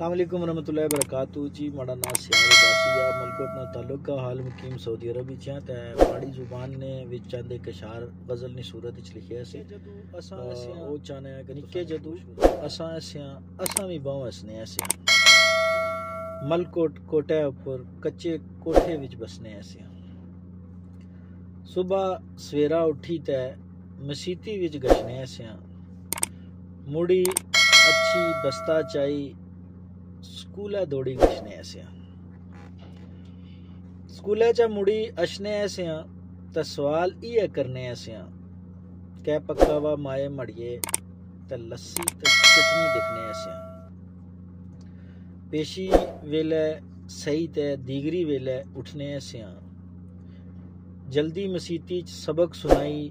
अस्सलामुअलैकुम रहमतुल्लाहि वबरकातुहू जी। माड़ा नाम सियार उदासिया मलकोट ना ताल्लुक का हाल मुकीम सऊदी अरब विच है ते माड़ी जुबान ने विच चंद एक अशार गज़ल नी सूरत विच लिखिया सी। ओ चाहने कि निक्के जदू असां हस्सियां असां भी बहु हसने हस्सियां मलकोट कोटे उपर कच्चे कोठे विच बसने हस्सियां। सुबह सवेरा उठी ते मसीती विच गशने हस्सियां मुड़ी अच्छी बस्ता चाई स्कूला दौड़ी गशने हस्सियां। स्कूलै चा मुड़ी अशने हस्सियां ते सवाल इयै करने हस्सियां कै पक्का वा माए मड़िए ते लस्सी ते चटनी दिखने हस्सियां। पेशी वेले सही ते दीगरी वेले उठने हस्सियां जल्दी मसीती च सबक सुनाई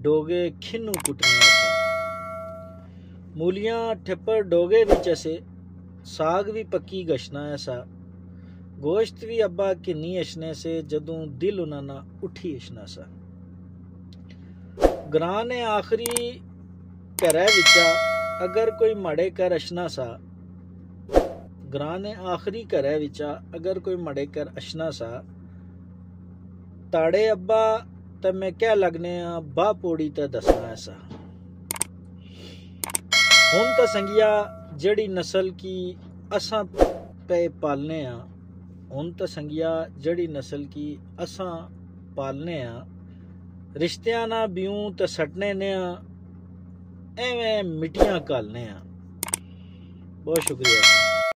डोगे खिन्नू कुटने हस्सियां। मूलियां ठिप्पर डोगे विच असे साग भी पक्की गशना ऐसा गोश्त भी अब्बा किन्नी अशने से जदों दिल उन्ना उठी अशना सा। ग्रां ने आखिरी घरै विचा अगर कोई मड़े कर अशना सा ग्रां ने आखिरी घरै विचा अगर कोई मड़े कर अशना सा ताड़े अब्बा ते मैं क्या लगने बाह पौड़ी ते दसना ऐसा। हुन तो संगिया जड़ी नस्ल की असां पे पालने हुन तो संगिया जड़ी नस्ल की असां पालने रिश्तियां ना ब्यूं ते सटने ने एवें मिट्टियां कालने। बहुत शुक्रिया।